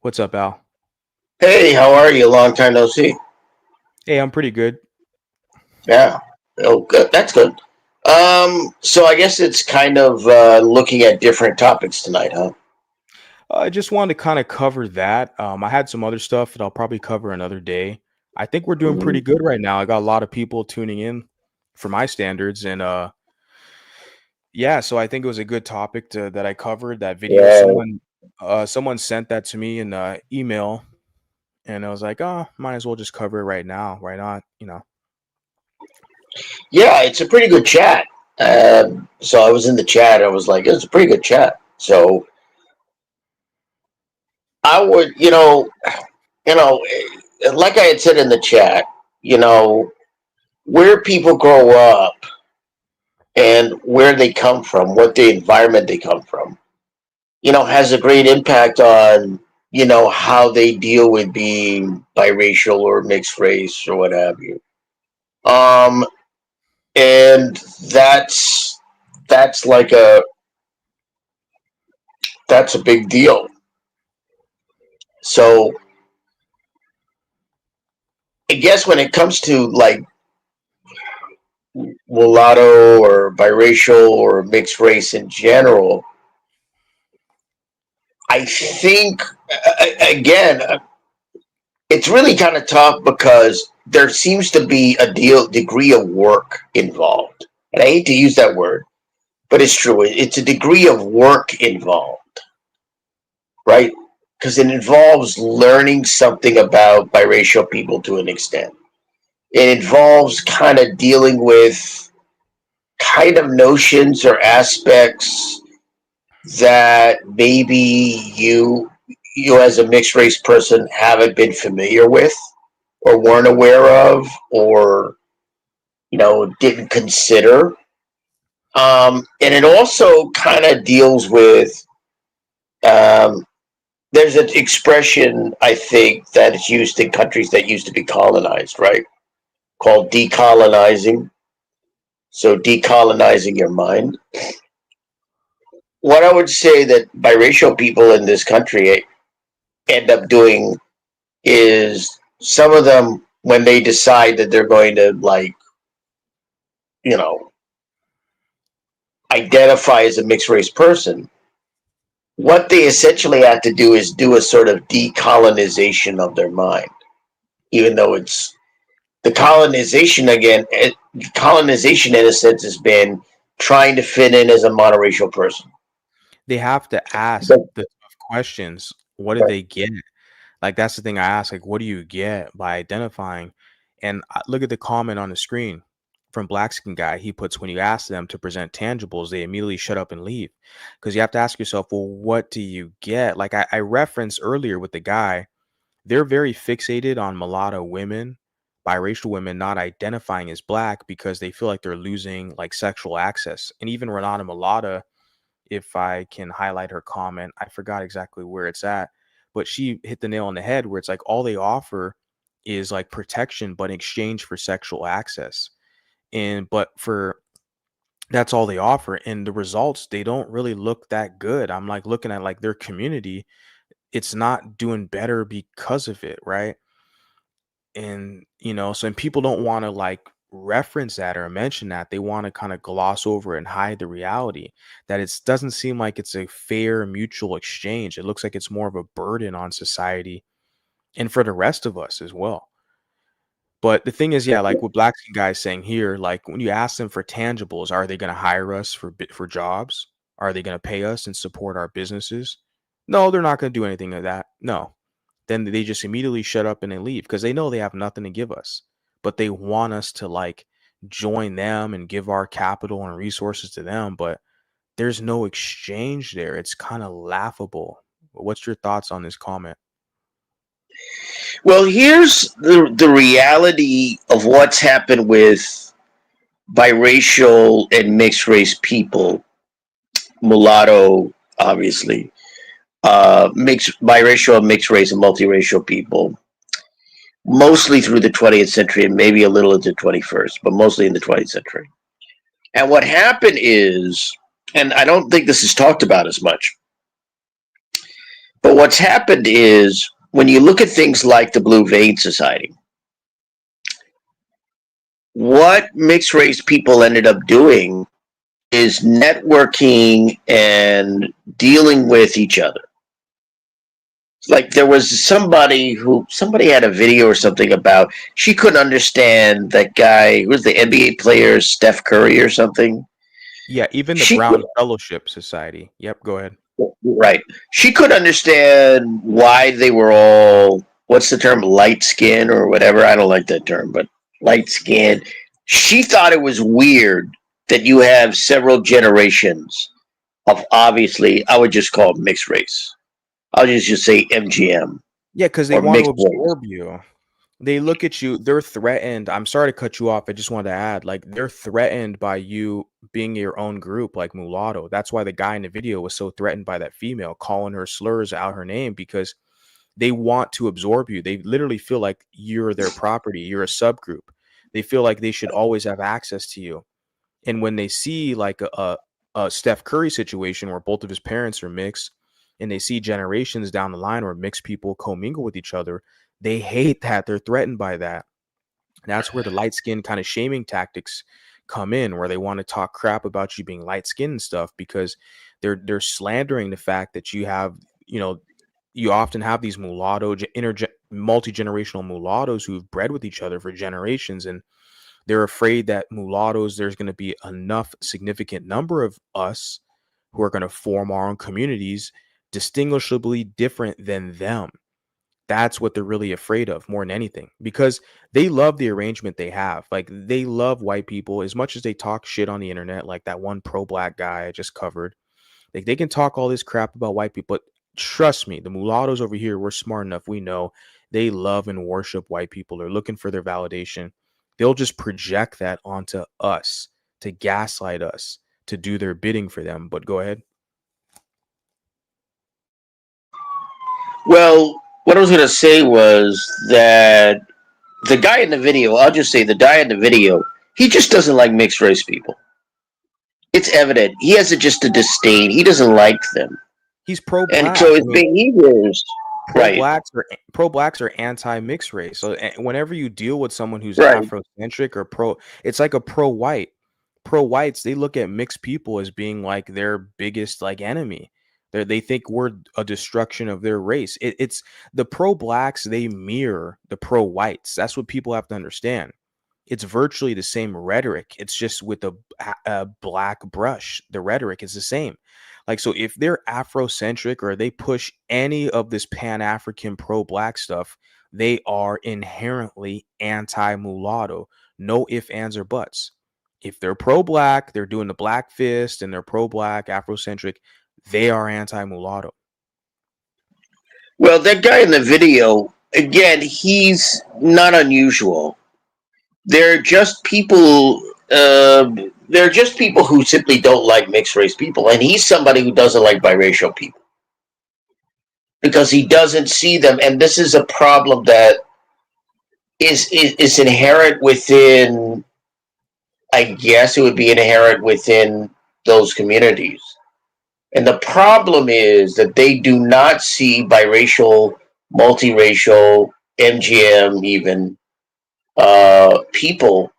What's up, Al? Hey, how are you? Long time no see. Hey, I'm pretty good. Yeah. Oh, good. That's good. So I guess it's kind of looking at different topics tonight, huh? I just wanted to kind of cover that. I had some other stuff that I'll probably cover another day. I think we're doing Hmm. pretty good right now. I got a lot of people tuning in for my standards, and yeah, so I think it was a good topic that I covered. That video, Yeah. someone sent that to me in email, and I was like, oh, might as well just cover it right now. Why not? Yeah, it's a pretty good chat. So I was in the chat. I was like, it's a pretty good chat. So I would, like I had said in the chat, you know, where people grow up and where they come from, what the environment they come from, has a great impact on, how they deal with being biracial or mixed race or what have you. Um, and that's like that's a big deal. So I guess when it comes to like mulatto or biracial or mixed race in general, I think again it's really kind of tough because there seems to be a degree of work involved. And I hate to use that word, but it's true. It's a degree of work involved, right? Because it involves learning something about biracial people to an extent. It involves kind of dealing with kind of notions or aspects that maybe you as a mixed race person haven't been familiar with or weren't aware of or didn't consider. And it also kind of deals with um, there's an expression I think that is used in countries that used to be colonized, right? Called decolonizing. So decolonizing your mind. What I would say that biracial people in this country end up doing is some of them when they decide that they're going to like you know identify as a mixed race person, what they essentially have to do is do a sort of decolonization of their mind, even though it's the colonization again. Colonization, in a sense, has been trying to fit in as a monoracial person. They have to ask But, the tough questions. What do right. they get? Like, that's the thing I ask, like, what do you get by identifying? And look at the comment on the screen from Black Skin Guy. He puts, when you ask them to present tangibles, they immediately shut up and leave. Because you have to ask yourself, well, what do you get? Like I referenced earlier with the guy, they're very fixated on mulatto women, biracial women not identifying as Black because they feel like they're losing like sexual access. And even Renata Mulatto, if I can highlight her comment. I forgot exactly where it's at, but she hit the nail on the head where it's like all they offer is like protection, but in exchange for sexual access. And but for that's all they offer. And the results, they don't really look that good. I'm like looking at like their community, it's not doing better because of it, right? And so and people don't want to like reference that or mention that. They want to kind of gloss over and hide the reality that it doesn't seem like it's a fair mutual exchange. It looks like it's more of a burden on society and for the rest of us as well. But the thing is, yeah, like what Black Skin Guy is saying here, like when you ask them for tangibles, are they going to hire us for jobs? Are they going to pay us and support our businesses? No, they're not going to do anything of that. No, then they just immediately shut up and they leave because they know they have nothing to give us. But they want us to like join them and give our capital and resources to them. But there's no exchange there. It's kind of laughable. What's your thoughts on this comment? Well, here's the reality of what's happened with biracial and mixed race people, mulatto, obviously, mixed biracial, mixed race, and multiracial people, mostly through the 20th century and maybe a little into the 21st, but mostly in the 20th century. And what happened is, and I don't think this is talked about as much, But what's happened is when you look at things like the Blue Vein Society, what mixed race people ended up doing is networking and dealing with each other. Like there was somebody had a video or something about she couldn't understand that guy who was the NBA player Steph Curry or something. Yeah, even the She could Brown Fellowship Society. Yep, go ahead. right. She could understand why they were all what's the term light skin or whatever. I don't like that term, but light skin. She thought it was weird that you have several generations of obviously I would just call it mixed race. I'll just say MGM Yeah, because they or want to mixed race. absorb you. They look at you, they're threatened. I'm sorry to cut you off. I just wanted to add, like, they're threatened by you being your own group, like Mulatto. That's why the guy in the video was so threatened by that female, calling her slurs out her name because they want to absorb you. They literally feel like you're their property, you're a subgroup. They feel like they should always have access to you. And when they see like a Steph Curry situation where both of his parents are mixed, and they see generations down the line where mixed people commingle with each other, they hate that. They're threatened by that. That's where the light skin kind of shaming tactics come in, where they want to talk crap about you being light skinned and stuff because they're slandering the fact that you have, you know, you often have these multi generational mulattoes who've bred with each other for generations, and they're afraid that mulattoes, there's going to be enough significant number of us who are going to form our own communities distinguishably different than them. That's what they're really afraid of more than anything because they love the arrangement they have. Like they love white people as much as they talk shit on the internet, like that one pro black guy I just covered. Like they can talk all this crap about white people, but trust me, the mulattoes over here, we're smart enough. We know they love and worship white people. They're looking for their validation. They'll just project that onto us to gaslight us, to do their bidding for them. But go ahead. Well, what I was gonna say was that the guy in the video, I'll just say the guy in the video, he just doesn't like mixed race people. It's evident. He has just a disdain. He doesn't like them. He's pro And so black. his I mean, behaviors right, pro blacks are anti mixed race. So whenever you deal with someone who's right. Afrocentric or pro, it's like a pro white. Pro whites, they look at mixed people as being like their biggest like enemy. They think we're a destruction of their race. It's the pro blacks, they mirror the pro whites. That's what people have to understand. It's virtually the same rhetoric. It's just with a black brush. The rhetoric is the same. Like, so if they're Afrocentric or they push any of this Pan African pro black stuff, they are inherently anti mulatto. No ifs, ands, or buts. If they're pro black, they're doing the black fist and they're pro black, Afrocentric, they are anti mulatto. Well, that guy in the video, again, he's not unusual. They're just people. They're just people who simply don't like mixed race people, and he's somebody who doesn't like biracial people because he doesn't see them. And this is a problem that is inherent within. I guess it would be inherent within those communities. And the problem is that they do not see biracial, multiracial, MGM, even people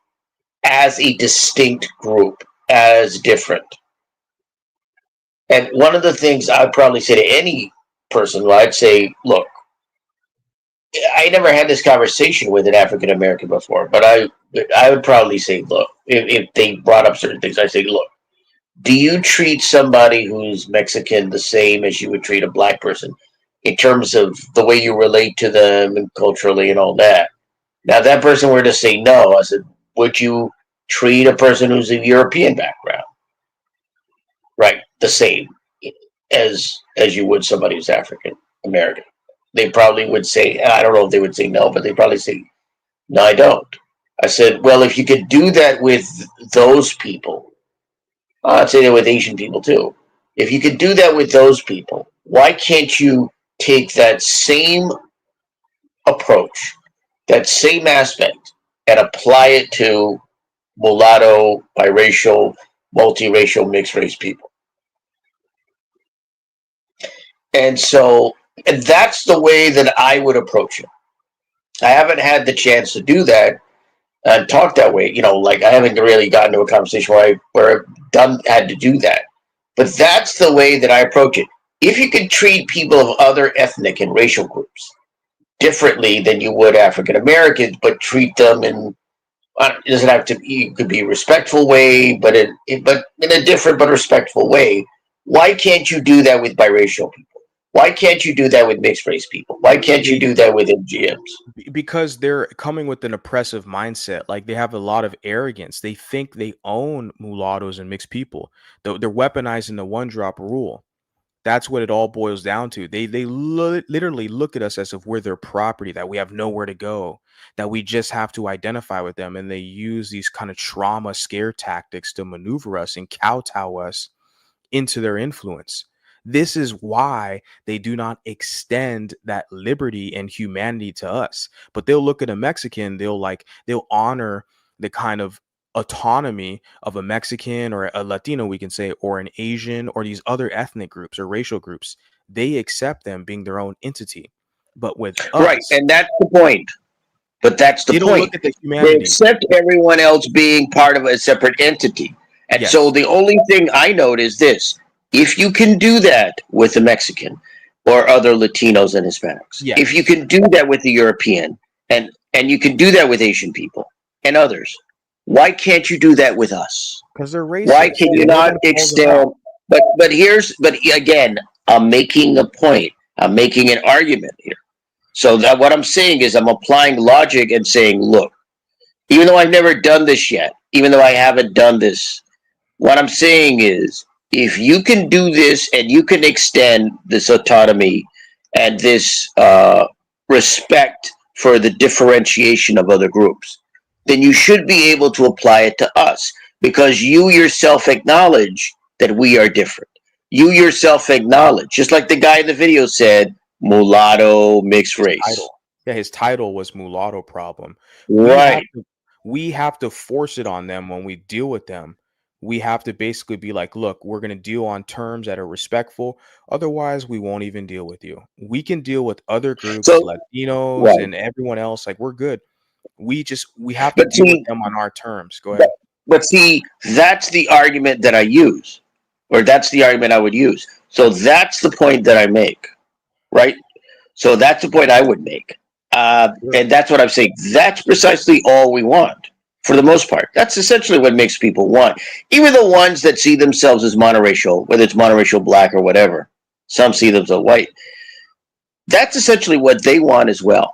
as a distinct group, as different. And one of the things I'd probably say to any person, well, I'd say, look, I never had this conversation with an African American before, but I would probably say, look, if they brought up certain things, I'd say, look, do you treat somebody who's Mexican the same as you would treat a black person in terms of the way you relate to them and culturally and all that? Now, if that person were to say no, I said, would you treat a person who's of European background, right, the same as you would somebody who's African American? They probably would say, I don't know if they would say no, but they probably say, no, I don't. I said, well, if you could do that with those people, I'd say that with Asian people too. If you could do that with those people, why can't you take that same approach, that same aspect, and apply it to mulatto, biracial, multiracial, mixed race people? And so And that's the way that I would approach it. I haven't had the chance to do that and talk that way. Like I haven't really gotten to a conversation where I've had to do that. But that's the way that I approach it. If you could treat people of other ethnic and racial groups differently than you would African Americans, but treat them in it doesn't have to be, it could be a respectful way, but in a different but respectful way. Why can't you do that with biracial people? Why can't you do that with mixed race people? Why can't you They do that with MGMs? because they're coming with an oppressive mindset. Like they have a lot of arrogance. They think they own mulattoes and mixed people. They're weaponizing the one drop rule. That's what it all boils down to. They literally look at us as if we're their property, that we have nowhere to go, that we just have to identify with them, and they use these kind of trauma scare tactics to maneuver us and kowtow us into their influence. This is why they do not extend that liberty and humanity to us. But they'll look at a Mexican, they'll honor the kind of autonomy of a Mexican or a Latino, we can say, or an Asian or these other ethnic groups or racial groups. They accept them being their own entity. But with Right, us, and that's the point. But that's the they don't look point. at the They humanity. accept everyone else being part of a separate entity. And so Yes. the only thing I note is this: if you can do that with the Mexican or other Latinos and Hispanics, if you Yes. can do that with the European and you can do that with Asian people and others, why can't you do that with us? Because they're Why racist can you and no not one calls them extend? out. But again, I'm making a point. I'm making an argument here. So that what I'm saying is I'm applying logic and saying, look, even though I've never done this yet, even though I haven't done this, what I'm saying is if you can do this and you can extend this autonomy and this respect for the differentiation of other groups, then you should be able to apply it to us because you yourself acknowledge that we are different. You yourself acknowledge, just like the guy in the video said, mulatto, mixed His race. title. Yeah, his title was Mulatto Problem. We have Right. to we have to force it on them when we deal with them. We have to basically be like, look, we're gonna deal on terms that are respectful. Otherwise, we won't even deal with you. We can deal with other groups, So, Latinos right. and everyone else. Like we're good. We have to But deal with see, them on our terms. Go but, ahead. but see, that's the argument that I use, or that's the argument I would use. So that's the point that I make, right? So that's the point I would make. Sure. And that's what I'm saying. That's precisely all we want for the most part. That's essentially what makes people want. Even the ones that see themselves as monoracial, whether it's monoracial black or whatever, some see themselves white. That's essentially what they want as well.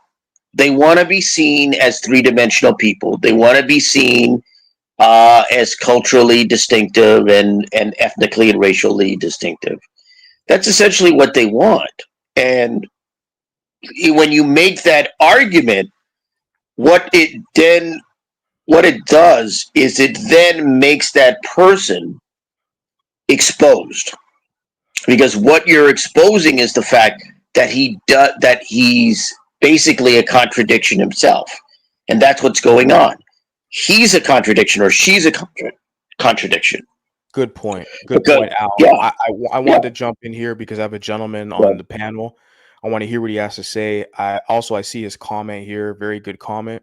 They want to be seen as three-dimensional people. They want to be seen as culturally distinctive and ethnically and racially distinctive. That's essentially what they want. And when you make that argument, what it then what it does is it then makes that person exposed because what you're exposing is the fact that that he's basically a contradiction himself, and that's what's going on. He's a contradiction or she's a contradiction Good point. Good because point, Al. yeah, I yeah, wanted to jump in here because I have a gentleman on right. the panel. I want to hear what he has to say. I see his comment here. Very good comment.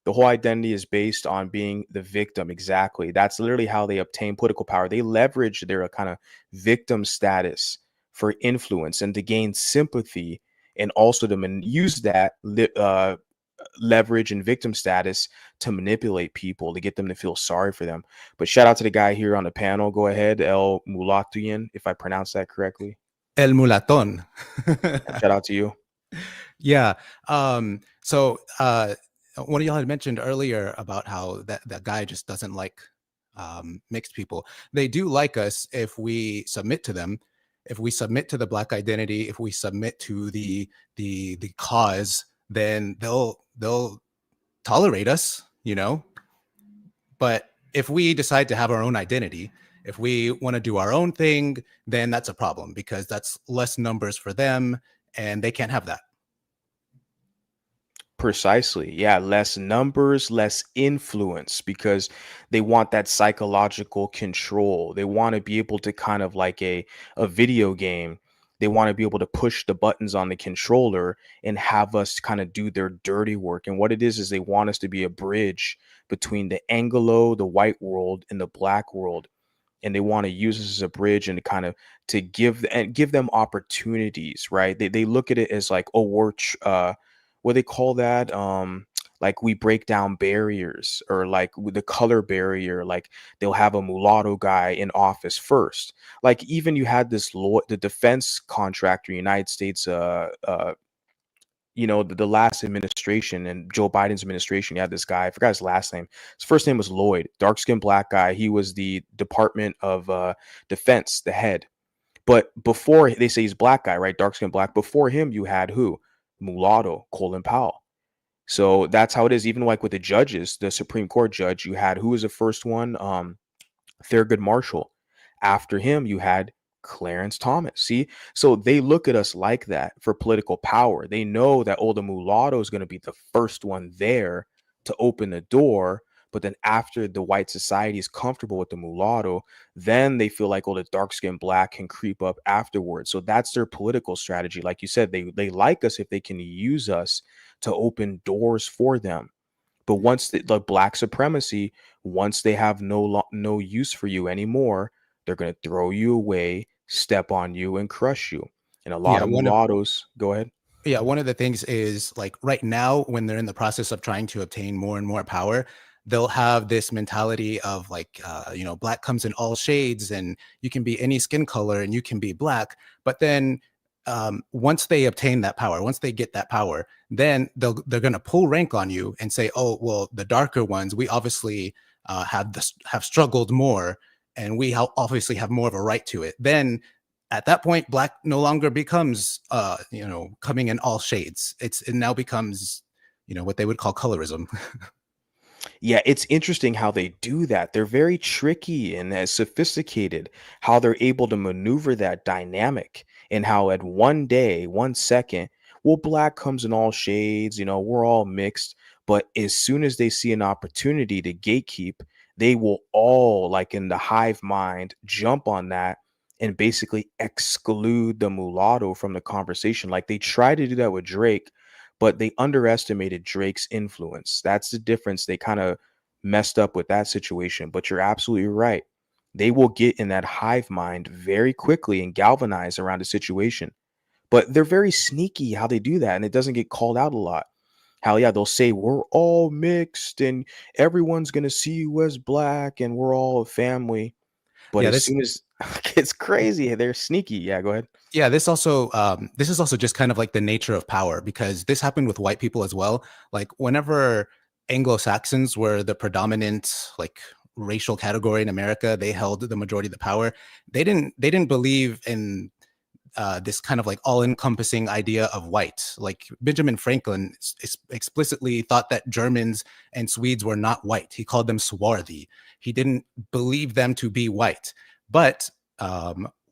The whole identity is based on being the victim. Exactly. That's literally how they obtain political power. They leverage their kind of victim status for influence and to gain sympathy, and also to use that leverage and victim status to manipulate people to get them to feel sorry for them. But shout out to the guy here on the panel. Go ahead, El Mulatuyan, if I pronounce that correctly. El mulatón. Shout out to you. Yeah. So one of y'all had mentioned earlier about how that guy just doesn't like mixed people. They do like us if we submit to them, if we submit to the Black identity, if we submit to the cause, then they'll tolerate us, you know. But if we decide to have our own identity, if we want to do our own thing, then that's a problem because that's less numbers for them and they can't have that. Precisely. Yeah, less numbers, less influence because they want that psychological control. They want to be able to kind of like a video game. They want to be able to push the buttons on the controller and have us kind of do their dirty work. And what it is they want us to be a bridge between the Anglo, the white world, and the black world. And they want to use us as a bridge and kind of to give them opportunities, right? They look at it as like, oh, what they call that, like we break down barriers, or like with the color barrier, like they'll have a mulatto guy in office first. Like even you had this law, the defense contractor, United States, the last administration and Joe Biden's administration, you had this guy, I forgot his last name. His first name was Lloyd, dark skinned black guy. He was the Department of Defense, the head. But before, they say he's black guy, right? Dark skinned black. Before him, you had who? Mulatto, Colin Powell. So that's how it is. Even like with the judges, the Supreme Court judge, you had, who was the first one? Thurgood Marshall. After him, you had Clarence Thomas. See, so they look at us like that for political power. They know that, oh, the mulatto is going to be the first one there to open the door. But then after the white society is comfortable with the mulatto, then they feel like, oh, the dark skinned black can creep up afterwards. So that's their political strategy. Like you said, they like us if they can use us to open doors for them. But once the black supremacy, once they have no use for you anymore, they're gonna throw you away, step on you, and crush you. And a lot Yeah, of mulattoes, go ahead. yeah, one of the things is like right now, when they're in the process of trying to obtain more and more power, they'll have this mentality of like, black comes in all shades and you can be any skin color and you can be black. But then once they obtain that power, once they get that power, then they're going to pull rank on you and say, oh, well, the darker ones, we obviously have struggled more and we obviously have more of a right to it. Then at that point, black no longer becomes, coming in all shades. It now becomes, what they would call colorism. Yeah, it's interesting how they do that. They're very tricky and sophisticated how they're able to maneuver that dynamic, and how at one day, 1 second, well, black comes in all shades, we're all mixed. But as soon as they see an opportunity to gatekeep, they will all, like in the hive mind, jump on that and basically exclude the mulatto from the conversation. Like they try to do that with Drake, but they underestimated Drake's influence. That's the difference. They kind of messed up with that situation. But you're absolutely right. They will get in that hive mind very quickly and galvanize around a situation. But they're very sneaky how they do that, and it doesn't get called out a lot. Hell yeah, they'll say we're all mixed and everyone's gonna see you as black and we're all a family. But Yeah, as this soon as it's crazy, they're sneaky. Yeah, go ahead. Yeah, this is also just kind of like the nature of power, because this happened with white people as well. Like whenever Anglo-Saxons were the predominant like racial category in America, they held the majority of the power. They didn't believe in this kind of like all-encompassing idea of white. Like Benjamin Franklin explicitly thought that Germans and Swedes were not white. He called them swarthy. He didn't believe them to be white. But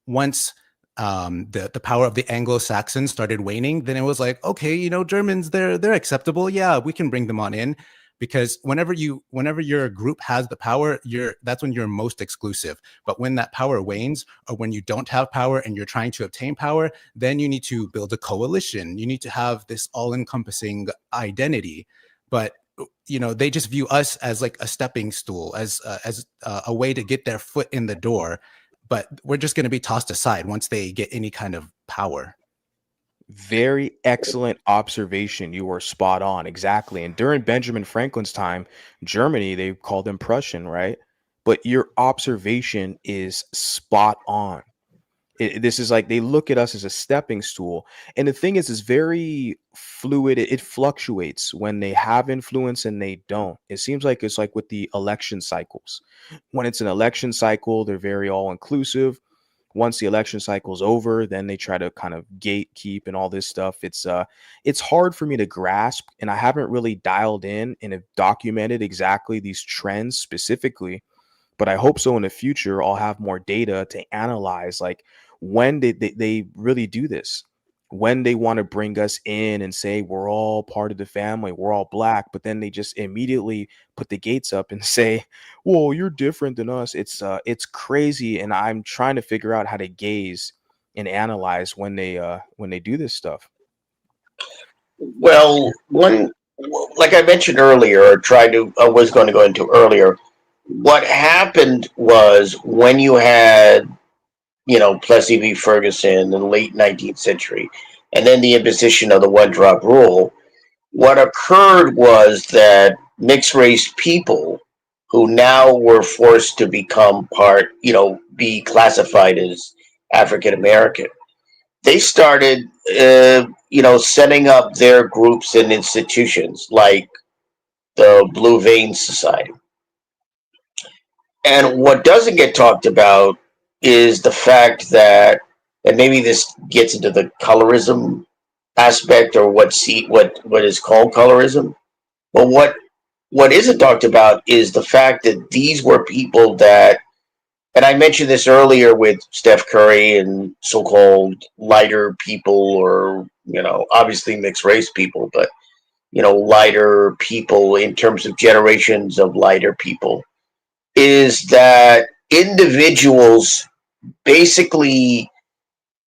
once the power of the Anglo-Saxons started waning, then it was like, okay, Germans, they're acceptable. Yeah, we can bring them on in. Because whenever your group has the power, that's when you're most exclusive. But when that power wanes, or when you don't have power and you're trying to obtain power, then you need to build a coalition. You need to have this all-encompassing identity. But they just view us as like a stepping stool, as a way to get their foot in the door. But we're just going to be tossed aside once they get any kind of power. Very excellent observation. You were spot on. Exactly. And during Benjamin Franklin's time, Germany, they called them Prussian, right? But your observation is spot on. This is like they look at us as a stepping stool. And the thing is, it's very fluid. It fluctuates when they have influence and they don't. It seems like it's like with the election cycles. When it's an election cycle, they're very all inclusive. Once the election cycle's over, then they try to kind of gatekeep and all this stuff. It's hard for me to grasp, and I haven't really dialed in and have documented exactly these trends specifically, but I hope so in the future I'll have more data to analyze, like when did they really do this? When they want to bring us in and say we're all part of the family, we're all black, but then they just immediately put the gates up and say, "Well, you're different than us." It's crazy, and I'm trying to figure out how to gaze and analyze when they do this stuff. Well, one, like I mentioned earlier, or tried to, I was going to go into earlier, what happened was when you had, Plessy v. Ferguson in the late 19th century, and then the imposition of the one drop rule, what occurred was that mixed race people who now were forced to become be classified as African American, they started, setting up their groups and institutions like the Blue Vein Society. And what doesn't get talked about is the fact that, and maybe this gets into the colorism aspect, or what is called colorism. But what isn't talked about is the fact that these were people that, and I mentioned this earlier with Steph Curry and so-called lighter people, or obviously mixed race people, but lighter people in terms of generations of lighter people, is that individuals basically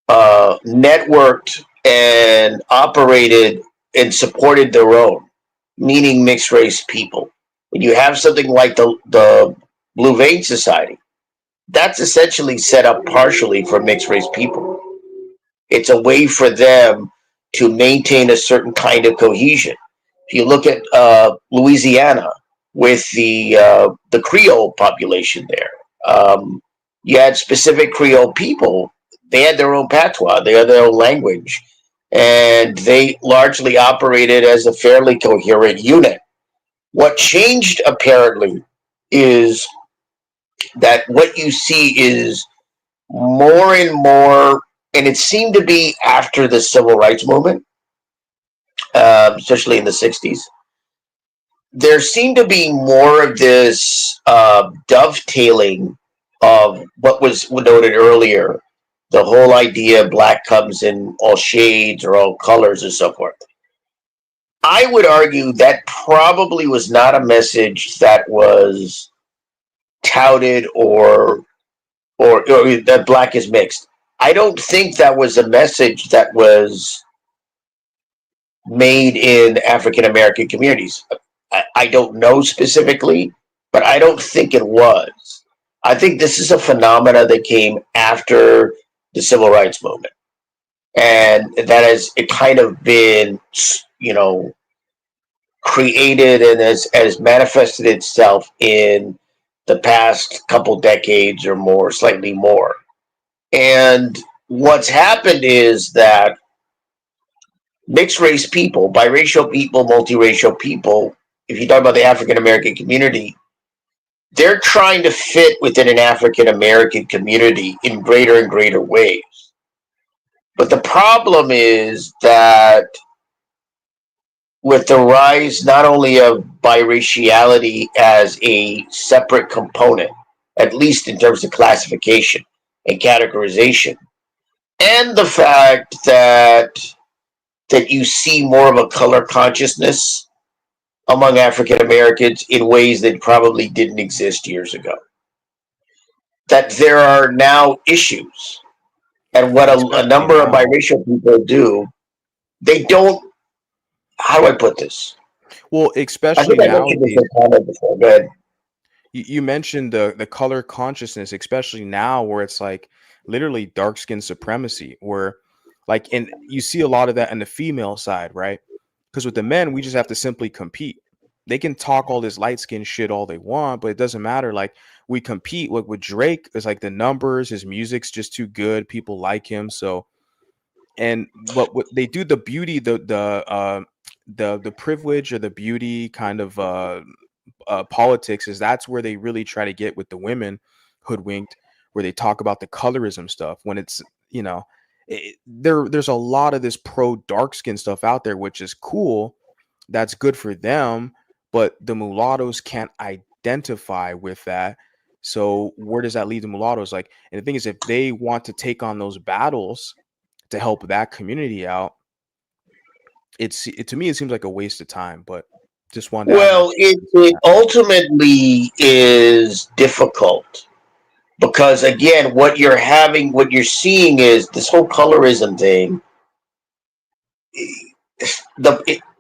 networked and operated and supported their own, meaning mixed race people. When you have something like the Blue Vein Society, that's essentially set up partially for mixed race people. It's a way for them to maintain a certain kind of cohesion. If you look at Louisiana with the Creole population there, you had specific Creole people. They had their own patois, they had their own language, and they largely operated as a fairly coherent unit. What changed apparently is that what you see is more and more, and it seemed to be after the civil rights movement, especially in the 60s, there seemed to be more of this dovetailing of what was noted earlier, the whole idea black comes in all shades or all colors and so forth. I would argue that probably was not a message that was touted, or that black is mixed. I don't think that was a message that was made in African American communities. I don't know specifically, but I don't think it was. I think this is a phenomena that came after the civil rights movement, and that has it kind of been, you know, created and has manifested itself in the past couple decades or more, slightly more. And what's happened is that mixed race people, biracial people, multiracial people, if you talk about the African American community, they're trying to fit within an African American community in greater and greater ways. But the problem is that with the rise not only of biraciality as a separate component, at least in terms of classification and categorization, and the fact that you see more of a color consciousness among African Americans in ways that probably didn't exist years ago. That there are now issues. And what a Especially number of now. biracial people do, they don't, how do I put this? Well, I especially think I mentioned this nowadays. in a comment before. Go ahead. You mentioned the color consciousness, especially now where it's like literally dark skin supremacy, where like, and you see a lot of that on the female side, right? Because with the men, we just have to simply compete. They can talk all this light skin shit all they want, but it doesn't matter. Like we compete. Like with Drake, it's like the numbers, his music's just too good. People like him. So, and what they do, the beauty, the privilege or the beauty kind of politics is that's where they really try to get with the women hoodwinked, where they talk about the colorism stuff when it's, you know, there's a lot of this pro dark skin stuff out there, which is cool. That's good for them, but the mulattoes can't identify with that. So where does that leave the mulattoes? Like, and the thing is, if they want to take on those battles to help that community out, to me it seems like a waste of time. But just wanted to add my Well, two it, cents on it that. ultimately is difficult because again, what you're seeing is this whole colorism thing.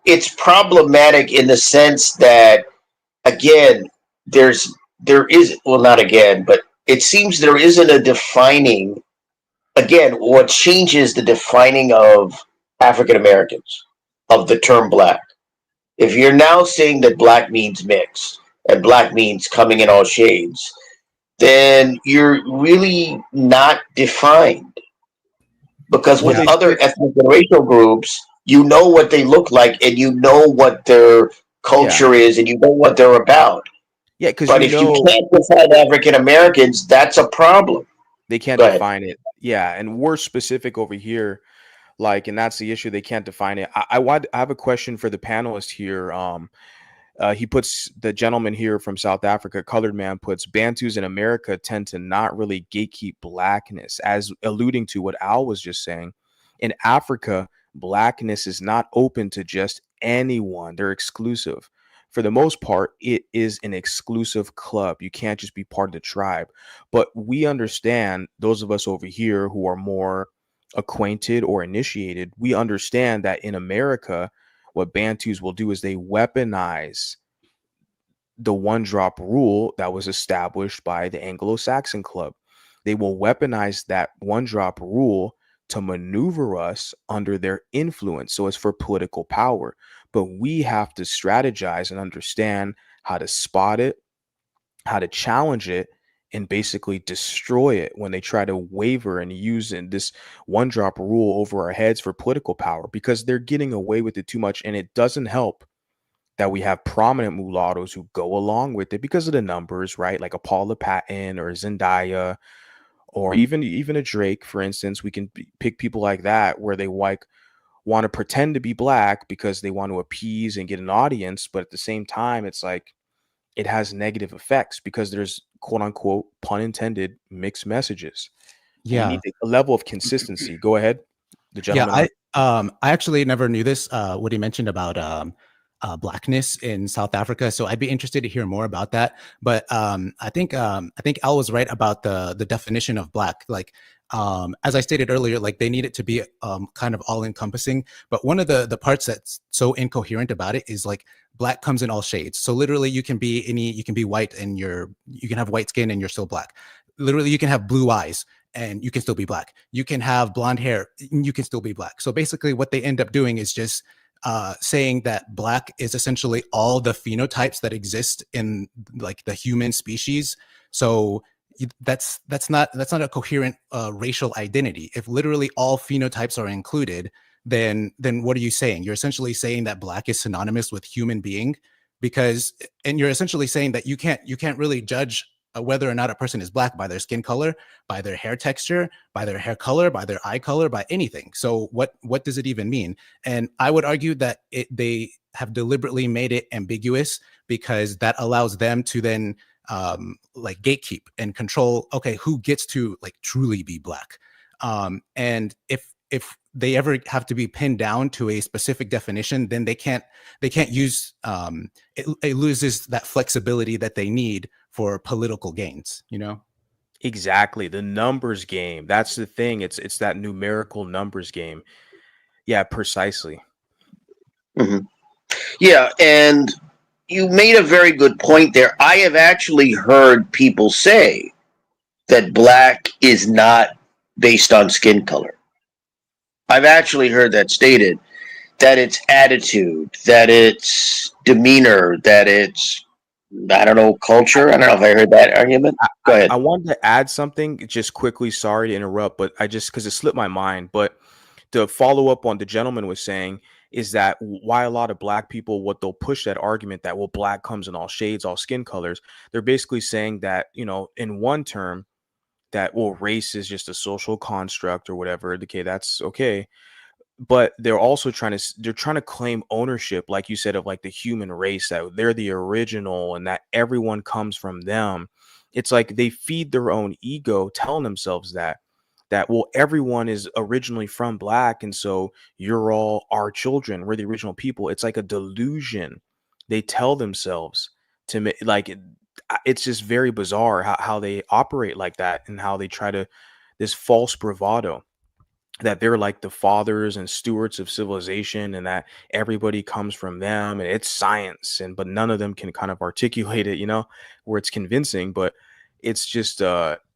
It's problematic in the sense that again, there is, well, not again, but it seems there isn't a defining, again, what changes the defining of African Americans, of the term black. If you're now saying that black means mix and black means coming in all shades, then you're really not defined. Because Well, with Yeah, they other switch. ethnic and racial groups, you know what they look like and you know what their Yeah, culture is and you know what they're about. yeah, because But if you can't define African Americans, that's a problem. they can't Go ahead. define it. Yeah, and we're specific over here. Like, and that's the issue. They can't define it. I have a question for the panelists here. He puts the gentleman here from South Africa, colored man, puts Bantus in America tend to not really gatekeep blackness, as alluding to what Al was just saying. In Africa, blackness is not open to just anyone, they're exclusive. For the most part, it is an exclusive club. You can't just be part of the tribe. But we understand, those of us over here who are more acquainted or initiated, we understand that in America, what Bantus will do is they weaponize the one drop rule that was established by the Anglo Saxon Club. They will weaponize that one drop rule to maneuver us under their influence. So it's for political power. But we have to strategize and understand how to spot it, how to challenge it, and basically destroy it when they try to waver and use this one drop rule over our heads for political power, because they're getting away with it too much. And it doesn't help that we have prominent mulattoes who go along with it because of the numbers, right? Like a Paula Patton or Zendaya, or even a Drake, for instance. We can pick people like that where they like want to pretend to be black because they want to appease and get an audience, but at the same time, it's like it has negative effects because there's quote unquote pun intended mixed messages, and we yeah. need a level of consistency. Go ahead, the Yeah, gentleman on. I actually never knew this. What he mentioned about blackness in South Africa. So I'd be interested to hear more about that. But I think Al was right about the definition of black. Like as I stated earlier, like they need it to be kind of all encompassing. But one of the parts that's so incoherent about it is like black comes in all shades. So literally, you can be white and you can have white skin and you're still black. Literally, you can have blue eyes and you can still be black. You can have blonde hair, you can still be black. So basically, what they end up doing is just saying that black is essentially all the phenotypes that exist in like the human species. So that's not a coherent racial identity. If literally all phenotypes are included, then what are you saying? You're essentially saying that black is synonymous with human being, because and you're essentially saying that you can't really judge whether or not a person is black by their skin color, by their hair texture, by their hair color, by their eye color, by anything. So what does it even mean? And I would argue that they have deliberately made it ambiguous because that allows them to then like gatekeep and control. Okay, who gets to like truly be black? And if they ever have to be pinned down to a specific definition, then they can't use it loses that flexibility that they need for political gains, you know? Exactly, the numbers game. That's the thing. It's that numerical numbers game. Yeah, precisely. Hmm. Yeah, and you made a very good point there. I have actually heard people say that black is not based on skin color. I've actually heard that stated, that it's attitude, that it's demeanor, that it's, I don't know, culture. I don't know if I heard that argument. Go ahead. I wanted to add something just quickly. Sorry to interrupt, but I just because it slipped my mind. But to follow up on the gentleman was saying is that why a lot of black people, what they'll push that argument that, well, black comes in all shades, all skin colors. They're basically saying that, in one term, that, well, race is just a social construct or whatever. Okay, that's okay. But they're trying to claim ownership, like you said, of like the human race, that they're the original and that everyone comes from them. It's like they feed their own ego, telling themselves that, well, everyone is originally from black, and so you're all our children, we're the original people. It's like a delusion they tell themselves to like it's just very bizarre how they operate like that, and how they try to this false bravado that they're like the fathers and stewards of civilization, and that everybody comes from them, and it's science, and but none of them can kind of articulate it, where it's convincing. But it's just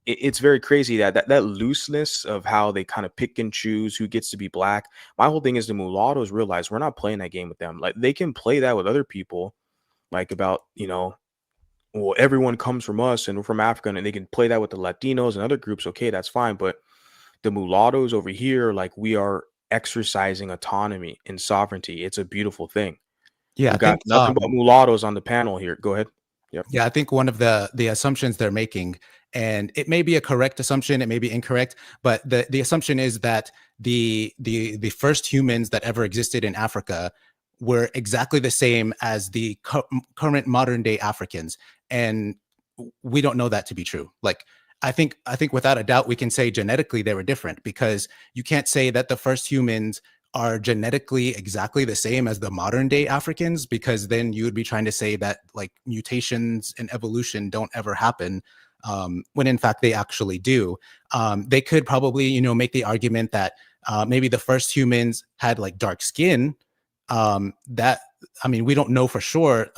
it's very crazy that looseness of how they kind of pick and choose who gets to be black. My whole thing is the mulattoes realize we're not playing that game with them. Like, they can play that with other people, like about, well, everyone comes from us and we're from Africa, and they can play that with the Latinos and other groups. Okay, that's fine. But the mulattoes over here, like, we are exercising autonomy and sovereignty. It's a beautiful thing. Yeah, We I got think nothing but mulattoes on the panel here. Go ahead. Yep. yeah, I think one of the assumptions they're making, and it may be a correct assumption, it may be incorrect, but the assumption is that the first humans that ever existed in Africa were exactly the same as the current modern day Africans, and we don't know that to be true. Like, I think without a doubt we can say genetically they were different, because you can't say that the first humans are genetically exactly the same as the modern day Africans, because then you would be trying to say that like mutations and evolution don't ever happen, when in fact they actually do. They could probably, make the argument that maybe the first humans had like dark skin. That I mean, we don't know for sure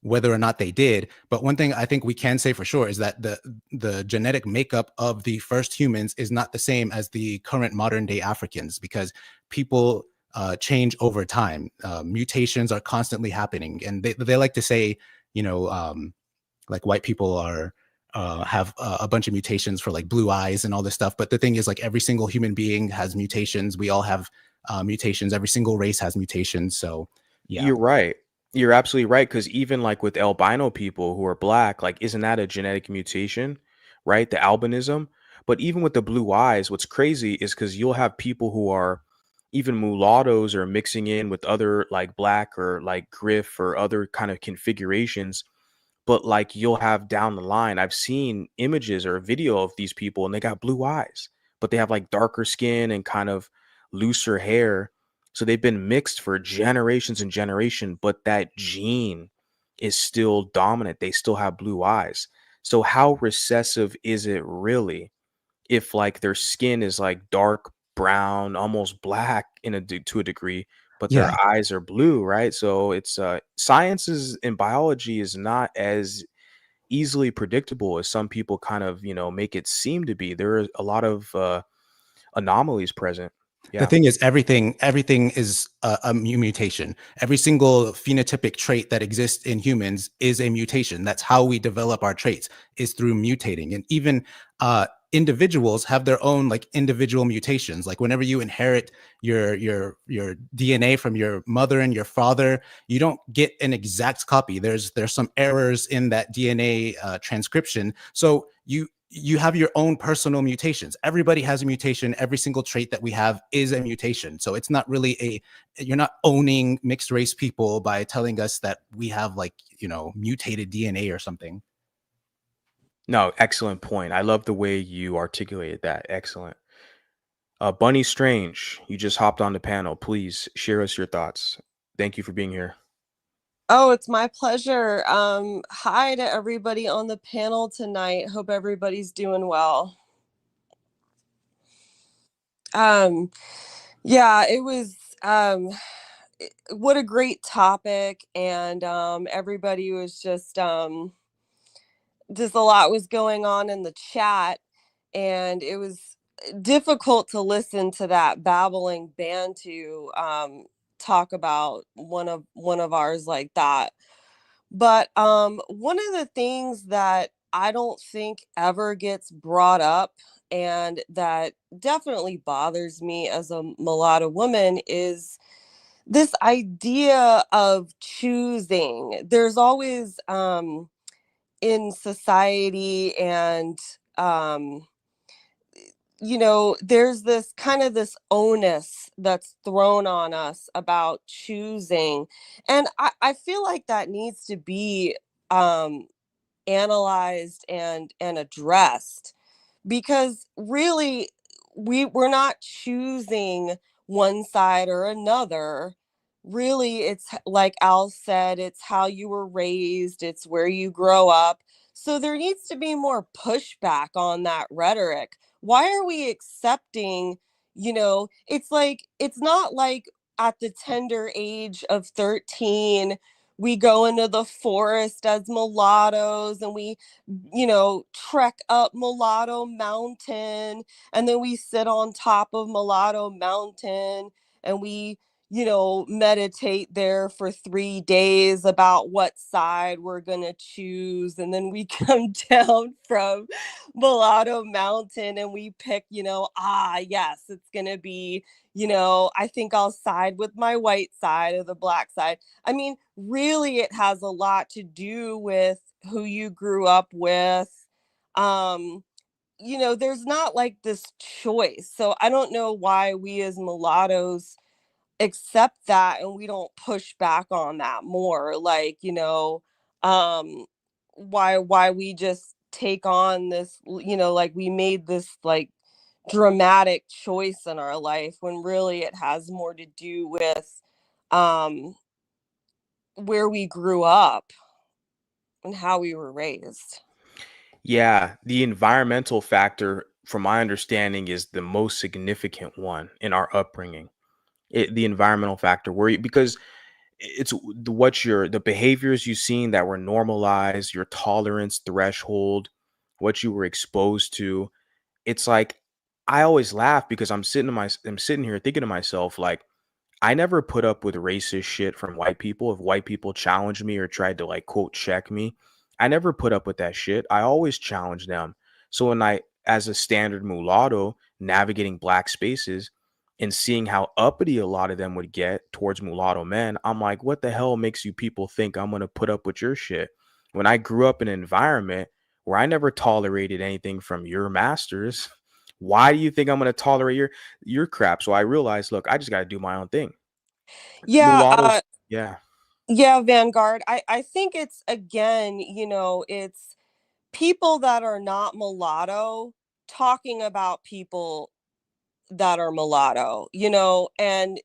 whether or not they did, but one thing I think we can say for sure is that the genetic makeup of the first humans is not the same as the current modern day Africans, because people change over time. Mutations are constantly happening, and they like to say, like white people are have a bunch of mutations for like blue eyes and all this stuff. But the thing is, like, every single human being has mutations. We all have mutations. Every single race has mutations. So yeah. You're right. You're absolutely right. Because even like with albino people who are black, like, isn't that a genetic mutation, right? The albinism. But even with the blue eyes, what's crazy is because you'll have people who are even mulattoes or mixing in with other like black or like griff or other kind of configurations. But like, you'll have down the line, I've seen images or a video of these people and they got blue eyes, but they have like darker skin and kind of looser hair. So they've been mixed for generations and generation, but that gene is still dominant. They still have blue eyes. So how recessive is it really if like their skin is like dark brown, almost black to a degree, but their Yeah. eyes are blue, right? So it's sciences in biology is not as easily predictable as some people kind of, make it seem to be. There are a lot of anomalies present. The Yeah. thing is, everything is a mutation. Every single phenotypic trait that exists in humans is a mutation. That's how we develop our traits, is through mutating. And even individuals have their own like individual mutations. Like, whenever you inherit your DNA from your mother and your father, you don't get an exact copy. There's some errors in that DNA transcription. So you have your own personal mutations. Everybody has a mutation. Every single trait that we have is a mutation. So it's not really you're not owning mixed race people by telling us that we have like, mutated DNA or something. No, excellent point. I love the way you articulated that. Excellent. Bunny Strange, you just hopped on the panel. Please share us your thoughts. Thank you for being here. Oh, it's my pleasure. Hi to everybody on the panel tonight. Hope everybody's doing well. Yeah, it was what a great topic, and everybody was just a lot was going on in the chat, and it was difficult to listen to that babbling Bantu talk about one of ours like that. But one of the things that I don't think ever gets brought up, and that definitely bothers me as a mulatto woman, is this idea of choosing. There's always in society, and um there's this kind of this onus that's thrown on us about choosing. And I feel like that needs to be um analyzed and addressed, because really we're not choosing one side or another. really it's like Al said, it's how you were raised, it's where you grow up. So there needs to be more pushback on that rhetoric. Why are we accepting, it's like, it's not like at the tender age of 13, we go into the forest as mulattoes and we, trek up Mulatto Mountain, and then we sit on top of Mulatto Mountain and we, meditate there for 3 days about what side we're going to choose. And then we come down from Mulatto Mountain and we pick, yes, it's going to be, I think I'll side with my white side or the black side. I mean, really, it has a lot to do with who you grew up with. Um, there's not like this choice. So I don't know why we as mulattoes accept that and we don't push back on that more, like, um why we just take on this, like we made this like dramatic choice in our life when really it has more to do with um where we grew up and how we were raised. Yeah, the environmental factor, from my understanding, is the most significant one in our upbringing. The environmental factor, because it's what the behaviors you've seen that were normalized, your tolerance threshold, what you were exposed to. It's like I always laugh because I'm sitting here thinking to myself, like, I never put up with racist shit from white people. If white people challenged me or tried to, like, quote check me, I never put up with that shit. I always challenged them. So when as a standard mulatto, navigating black spaces and seeing how uppity a lot of them would get towards mulatto men, I'm like, what the hell makes you people think I'm going to put up with your shit? When I grew up in an environment where I never tolerated anything from your masters, why do you think I'm going to tolerate your crap? So I realized, look, I just got to do my own thing. Yeah, Mulattoes, yeah. yeah, Vanguard. I think it's, again, it's people that are not mulatto talking about people that are mulatto, and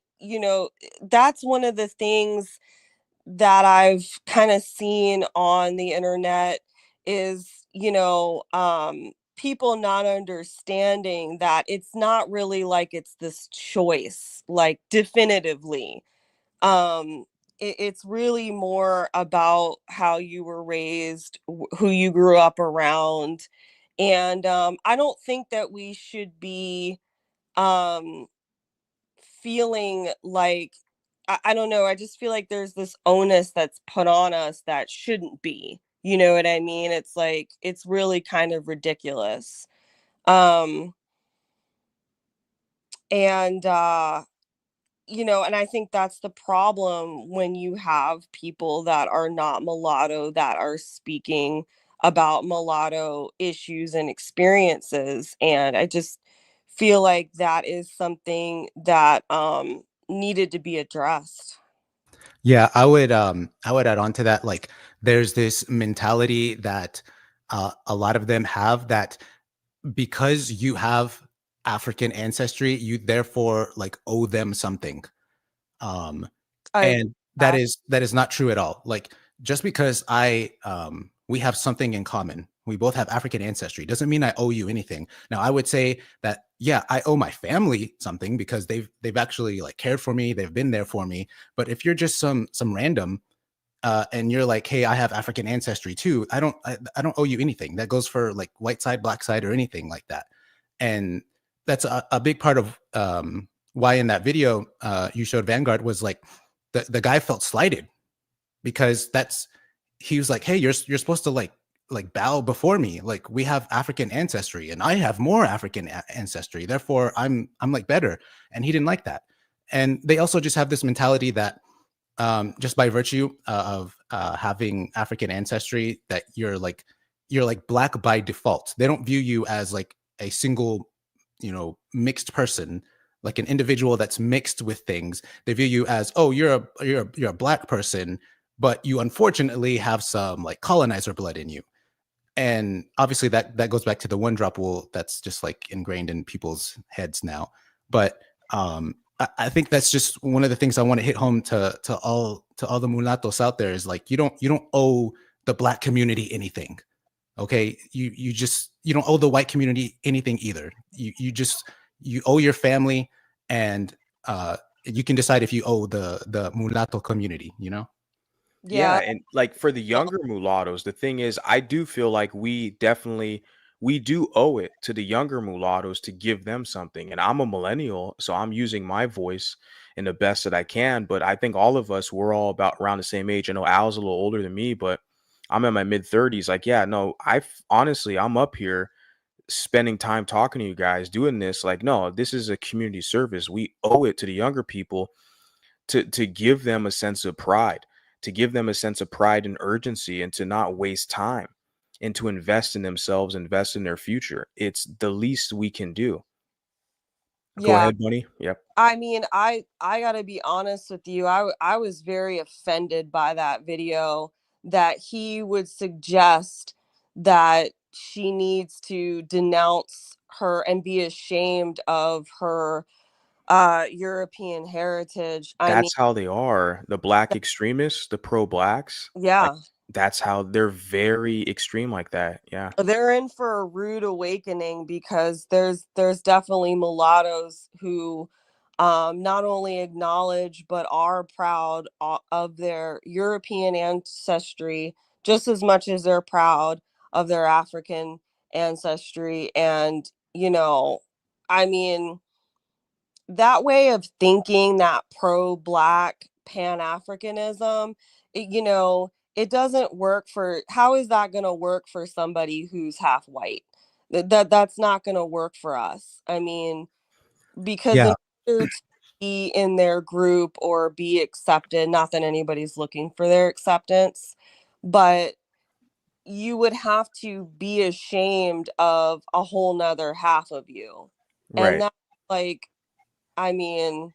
that's one of the things that I've kind of seen on the internet is, people not understanding that it's not really like it's this choice, like definitively. It's really more about how you were raised, who you grew up around. And I don't think that we should be um feeling like, I don't know, I just feel like there's this onus that's put on us that shouldn't be. You know what I mean? It's like it's really kind of ridiculous. Um and and I think that's the problem when you have people that are not mulatto that are speaking about mulatto issues and experiences. And I just feel like that is something that needed to be addressed. Yeah, I would add on to that. Like, there's this mentality that a lot of them have, that because you have African ancestry, you therefore like owe them something. Um, I agree and with that. that is not true at all. Like, just because we have something in common, we both have African ancestry, doesn't mean I owe you anything. Now, I would say that, yeah, I owe my family something because they've actually like cared for me, they've been there for me. But if you're just some random and you're like, hey, I have African ancestry too, I don't owe you anything. That goes for like white side, black side, or anything like that. And that's a big part of why in that video you showed Vanguard was like the guy felt slighted because he was like, hey, you're supposed to like bow before me. Like, we have African ancestry and I have more African ancestry. Therefore, I'm like better. And he didn't like that. And they also just have this mentality that just by virtue of having African ancestry, that you're like black by default. They don't view you as like a single, mixed person, like an individual that's mixed with things. They view you as, oh, you're a black person, but you unfortunately have some like colonizer blood in you. And obviously that goes back to the one drop rule that's just like ingrained in people's heads now. But I think that's just one of the things I want to hit home to all the mulattoes out there is like you don't owe the black community anything. Okay, you don't owe the white community anything either. You owe your family, and you can decide if you owe the mulatto community. You know. Yeah, Yeah. and like for the younger mulattoes, the thing is, I do feel like we do owe it to the younger mulattoes to give them something. And I'm a millennial, so I'm using my voice in the best that I can. But I think all of us, we're all about around the same age. I know Al's a little older than me, but I'm in my mid 30s. Like, yeah, no, honestly, I'm up here spending time talking to you guys, doing this. Like, no, this is a community service. We owe it to the younger people to give them a sense of pride, to give them a sense of pride and urgency, and to not waste time, and to invest in themselves, invest in their future. It's the least we can do. Go Yeah. ahead, Bunny. Yep. I mean, I gotta be honest with you. I was very offended by that video that he would suggest that she needs to denounce her and be ashamed of her European heritage. I mean, That's how they are. The black extremists, the pro blacks, like yeah, that's how they're very extreme like that. Yeah. they're in for a rude awakening because there's definitely mulattoes who not only acknowledge but are proud of their European ancestry just as much as they're proud of their African ancestry. And I mean, that way of thinking, that pro-black pan-Africanism, it doesn't work for, how is that going to work for somebody who's half white? That's not going to work for us. I mean, because in Yeah. order to be in their group or be accepted, not that anybody's looking for their acceptance, but you would have to be ashamed of a whole nother half of you. And Right. that, like, I mean,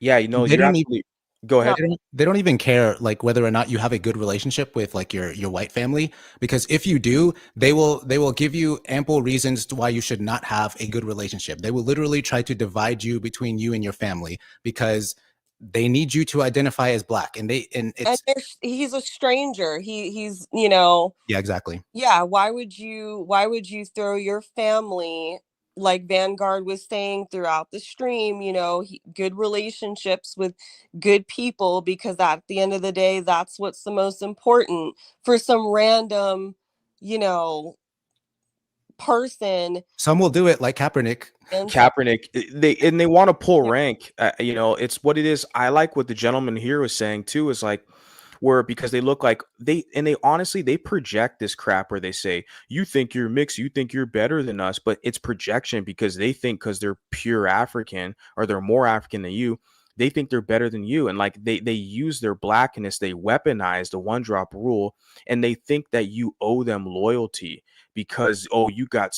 Yeah, They you're don't even absolutely go no. ahead. they don't even care like whether or not you have a good relationship with like your white family, because if you do, they will give you ample reasons to why you should not have a good relationship. They will literally try to divide you between you and your family because they need you to identify as black, and And it's he's a stranger. He's yeah, exactly. yeah, why would you throw your family, like Vanguard was saying throughout the stream, good relationships with good people, because at the end of the day that's what's the most important, for some random, you know person. Some will do it like Kaepernick. And so Kaepernick, they want to pull rank. It's what it is. I like what the gentleman here was saying too. Is like where because they look like they honestly they project this crap where they say you think you're mixed, you think you're better than us, but it's projection because they think because they're pure African or they're more African than you, they think they're better than you, and like they use their blackness, they weaponize the one drop rule, and they think that you owe them loyalty because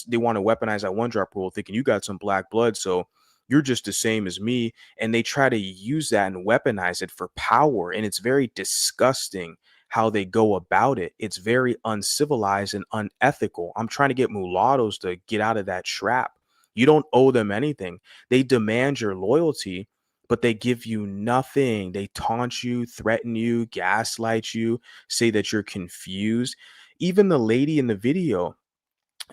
they want to weaponize that one drop rule thinking you got some black blood, so you're just the same as me, and they try to use that and weaponize it for power, and it's very disgusting how they go about it. It's very uncivilized and unethical. I'm trying to get mulattoes to get out of that trap. You don't owe them anything. They demand your loyalty, but they give you nothing. They taunt you, threaten you, gaslight you, say that you're confused. Even the lady in the video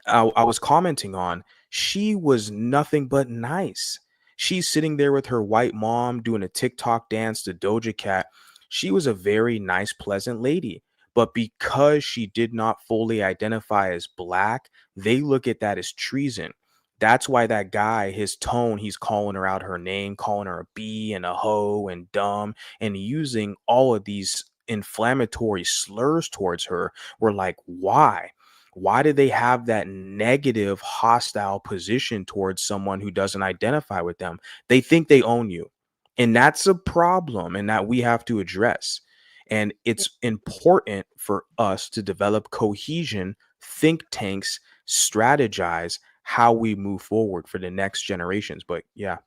I was commenting on, she was nothing but nice. She's sitting there with her white mom doing a TikTok dance to Doja Cat. She was a very nice, pleasant lady. But because she did not fully identify as black, they look at that as treason. That's why that guy, his tone, he's calling her out her name, calling her a B and a hoe and dumb, and using all of these inflammatory slurs towards her. We're like, why? Why do they have that negative, hostile position towards someone who doesn't identify with them? They think they own you. And that's a problem, and that we have to address. And it's important for us to develop cohesion, think tanks, strategize how we move forward for the next generations. But yeah.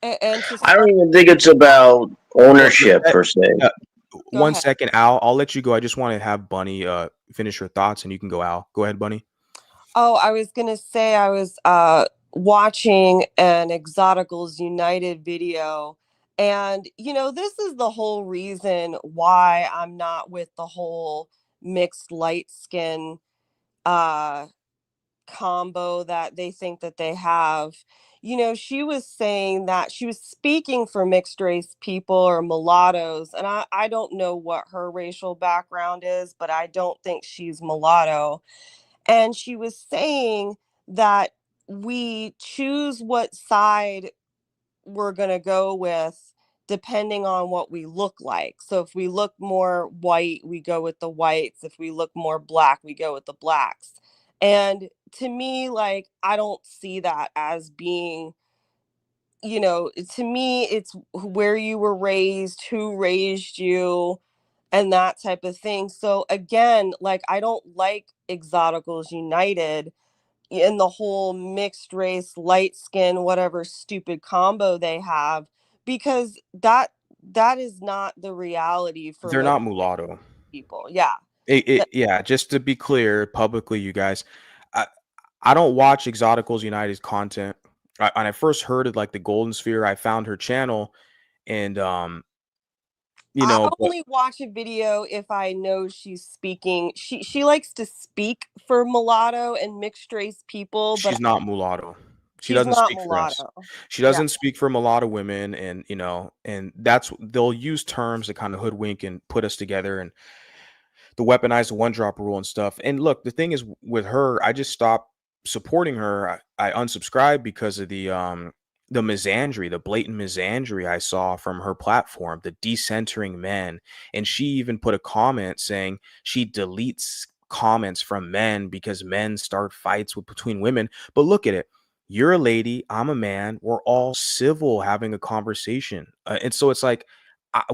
and to I don't start, even think it's about Well, ownership per se. uh, go one ahead. second, Al. I'll let you go. I just want to have Bunny finish her thoughts, and you can go, Al. Go ahead, Bunny. Oh, I was gonna say, I was watching an Exoticals United video. And, this is the whole reason why I'm not with the whole mixed light skin uh, combo that they think that they have. She was saying that she was speaking for mixed race people or mulattoes. And I don't know what her racial background is, but I don't think she's mulatto. And she was saying that we choose what side we're going to go with depending on what we look like. So if we look more white, we go with the whites. If we look more black, we go with the blacks. And to me, like, I don't see that as being, to me, it's where you were raised, who raised you, and that type of thing. So again, like, I don't like Exoticals United in the whole mixed race, light skin, whatever stupid combo they have, because that is not the reality for They're most not mulatto. people. Yeah. Yeah, just to be clear publicly, you guys, I I don't watch Exoticals United's content. When I first heard of like the Golden Sphere, I found her channel, and I but only watch a video if I know she's speaking. She likes to speak for mulatto and mixed race people, but she's not mulatto. She she's doesn't not speak for us. mulatto. She Yeah. doesn't speak for mulatto women, and and that's they'll use terms to kind of hoodwink and put us together, and the weaponized one drop rule and stuff. And look, the thing is with her, I just stopped supporting her. I unsubscribed because of the misandry, the blatant misandry I saw from her platform, the decentering men. And she even put a comment saying she deletes comments from men because men start fights between women. But look at it. You're a lady, I'm a man, we're all civil having a conversation. And so it's like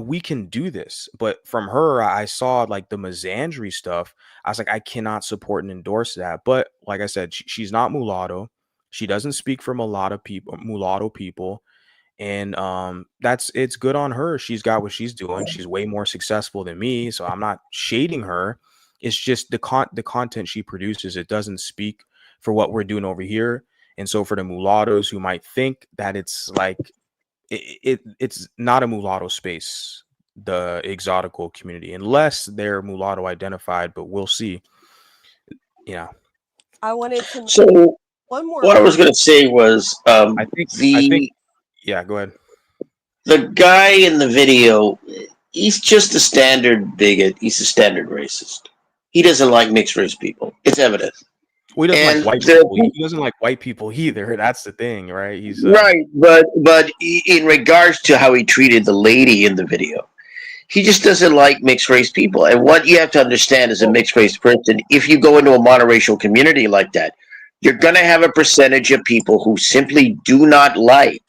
we can do this. But from her, I saw like the misandry stuff. I was like, I cannot support and endorse that. But like I said, she's not mulatto. She doesn't speak for mulatto people. And that's it's good on her. She's got what she's doing. She's way more successful than me. So I'm not shading her. It's just the content she produces, it doesn't speak for what we're doing over here. And so for the mulattoes who might think that it's like it's not a mulatto space, the exotical community, unless they're mulatto identified, but we'll see. Yeah. I wanted to make So one more what I point. was going to say was I think yeah, go ahead. the guy in the video, he's just a standard bigot. He's a standard racist. He doesn't like mixed race people. It's evident. Well, he doesn't like And white the people. He doesn't like white people either. That's the thing, right? He's right, but in regards to how he treated the lady in the video, he just doesn't like mixed race people. And what you have to understand as a mixed race person, if you go into a monoracial community like that, you're going to have a percentage of people who simply do not like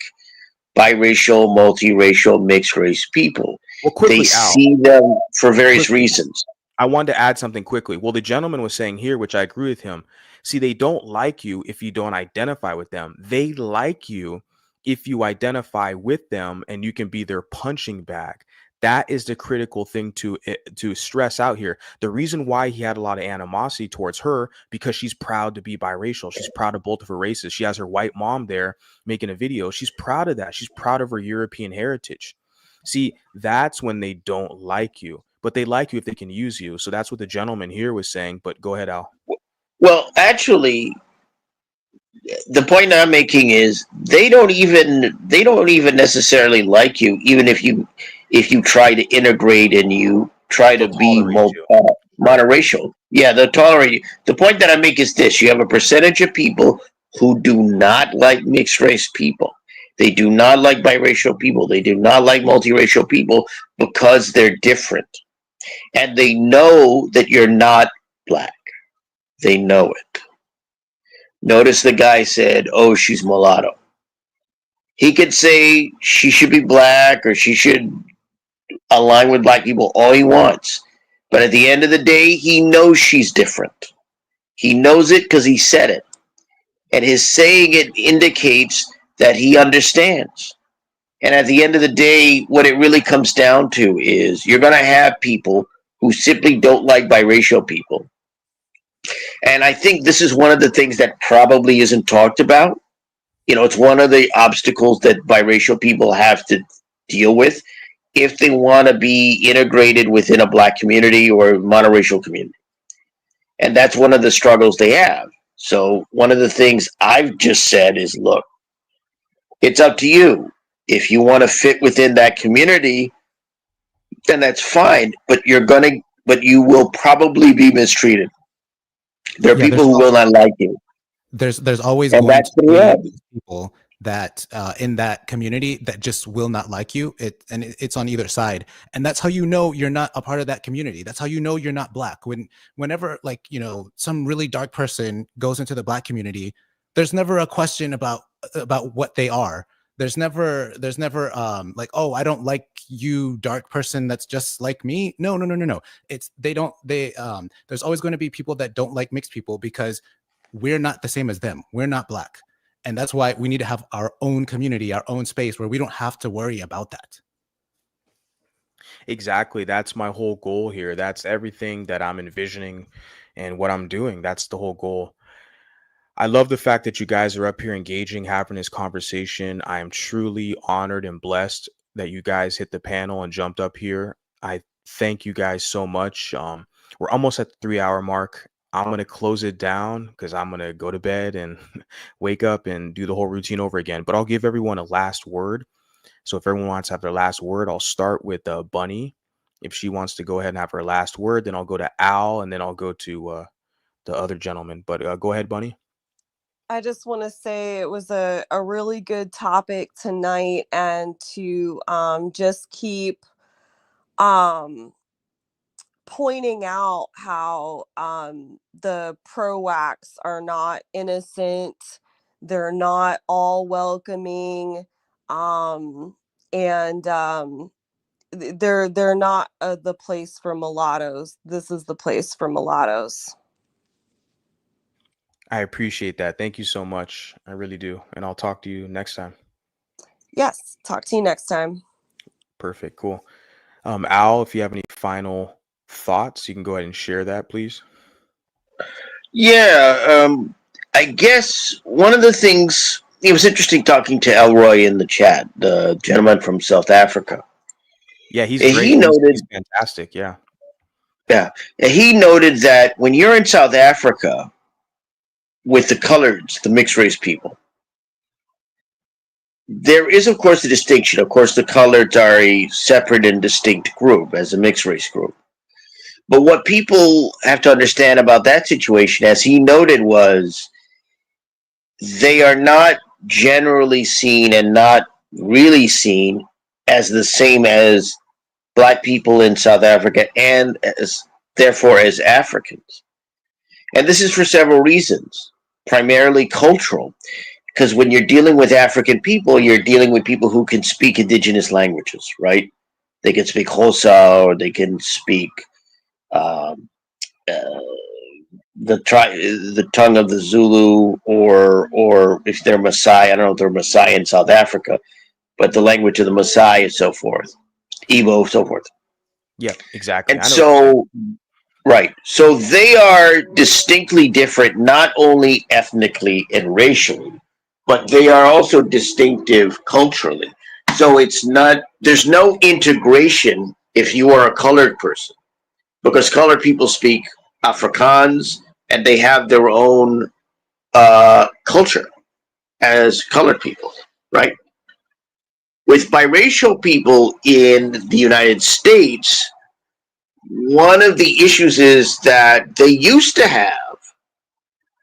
biracial, multiracial, mixed race people. well, They quickly, Al. see them for various Quickly. reasons. I wanted to add something quickly. Well, the gentleman was saying here, which I agree with him. See, they don't like you if you don't identify with them. They like you if you identify with them and you can be their punching bag. That is the critical thing to stress out here. The reason why he had a lot of animosity towards her, because she's proud to be biracial. She's proud of both of her races. She has her white mom there making a video. She's proud of that. She's proud of her European heritage. See, that's when they don't like you, but they like you if they can use you. So that's what the gentleman here was saying. But go ahead, Al. Well, actually, the point I'm making is they don't even necessarily like you, even if you try to integrate and you try to They'll be tolerate you. monoracial. Yeah, they'll tolerate you. The point that I make is this: you have a percentage of people who do not like mixed race people. They do not like biracial people. They do not like multiracial people because they're different, and they know that you're not black. They know it. Notice the guy said, "Oh, she's mulatto." He could say she should be black or she should align with black people all he wants. But at the end of the day, he knows she's different. He knows it because he said it. And his saying it indicates that he understands. And at the end of the day, what it really comes down to is you're going to have people who simply don't like biracial people. And I think this is one of the things that probably isn't talked about It's one of the obstacles that biracial people have to deal with if they want to be integrated within a black community or monoracial community. And that's one of the struggles they have. So one of the things I've just said is, look, it's up to you. If you want to fit within that community, then that's fine. But you will probably be mistreated. There are Yeah, people who will not like you, there's always and going that's to the be reality. people that in that community that just will not like you. It's on either side, and that's how you know you're not a part of that community. That's how you know you're not black. Whenever, like, some really dark person goes into the black community, there's never a question about what they are. There's never like, oh, I don't like you, dark person that's just like me. No, no, no, no, no. It's they don't they There's always going to be people that don't like mixed people because we're not the same as them. We're not black. And that's why we need to have our own community, our own space where we don't have to worry about that. Exactly. That's my whole goal here. That's everything that I'm envisioning and what I'm doing. That's the whole goal. I love the fact that you guys are up here engaging, having this conversation. I am truly honored and blessed that you guys hit the panel and jumped up here. I thank you guys so much. We're almost at the 3 hour mark. I'm going to close it down because I'm going to go to bed and wake up and do the whole routine over again. But I'll give everyone a last word. So if everyone wants to have their last word, I'll start with Bunny. If she wants to go ahead and have her last word, then I'll go to Al, and then I'll go to the other gentleman. But go ahead, Bunny. I just want to say it was a really good topic tonight, and to just keep um, pointing out how the pro-wax are not innocent, they're not all welcoming, and they're not the place for mulattoes. This is the place for mulattoes. I appreciate that. Thank you so much. I really do. And I'll talk to you next time. Yes, talk to you next time. Perfect. Cool. Al, if you have any final thoughts, you can go ahead and share that, please. Yeah, I guess one of the things it was interesting talking to Elroy in the chat, the gentleman from South Africa. Yeah, he's He great. He's noted, fantastic. Yeah. yeah, he noted that when you're in South Africa with the coloreds, the mixed race people, there is, of course, a distinction. Of course, the coloreds are a separate and distinct group as a mixed race group. But what people have to understand about that situation, as he noted, was they are not generally seen and not really seen as the same as black people in South Africa and therefore as Africans. And this is for several reasons, primarily cultural, because when you're dealing with African people, you're dealing with people who can speak indigenous languages, right? They can speak Xhosa, or they can speak um, uh, the tongue of the Zulu, or if they're Maasai, I don't know if they're Maasai in South Africa, but the language of the Maasai and so forth, Igbo, so forth. Yeah, exactly. And I know what you're saying. so, right, so they are distinctly different, not only ethnically and racially, but they are also distinctive culturally. So there's no integration if you are a colored person, because colored people speak Afrikaans and they have their own culture as colored people, right? With biracial people in the United States, one of the issues is that they used to have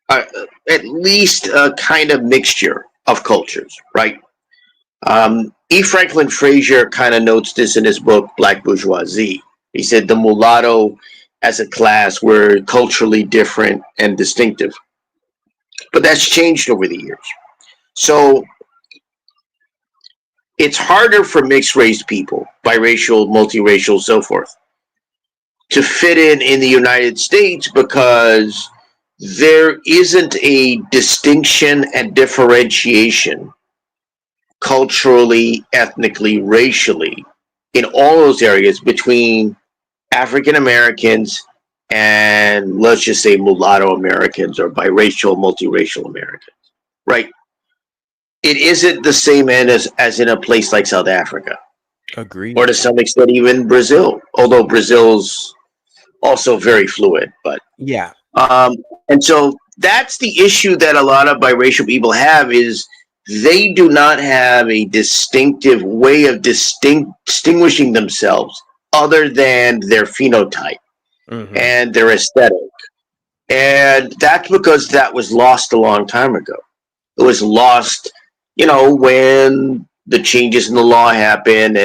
uh, at least a kind of mixture of cultures, right? E. Franklin Frazier kind of notes this in his book, Black Bourgeoisie. He said the mulatto as a class were culturally different and distinctive. But that's changed over the years. So it's harder for mixed race people, biracial, multiracial, so forth, to fit in the United States because there isn't a distinction and differentiation culturally, ethnically, racially in all those areas between African Americans and, let's just say, mulatto Americans or biracial, multiracial Americans, right? it isn't the same end as in a place like South Africa, or Agreed. to some extent even Brazil. Although Brazil's also very fluid, but Yeah. um, and so that's the issue that a lot of biracial people have is they do not have a distinctive way of distinguishing themselves other than their phenotype Hmm. and their aesthetic. And that's because that was lost a long time ago. It was lost, when the changes in the law happened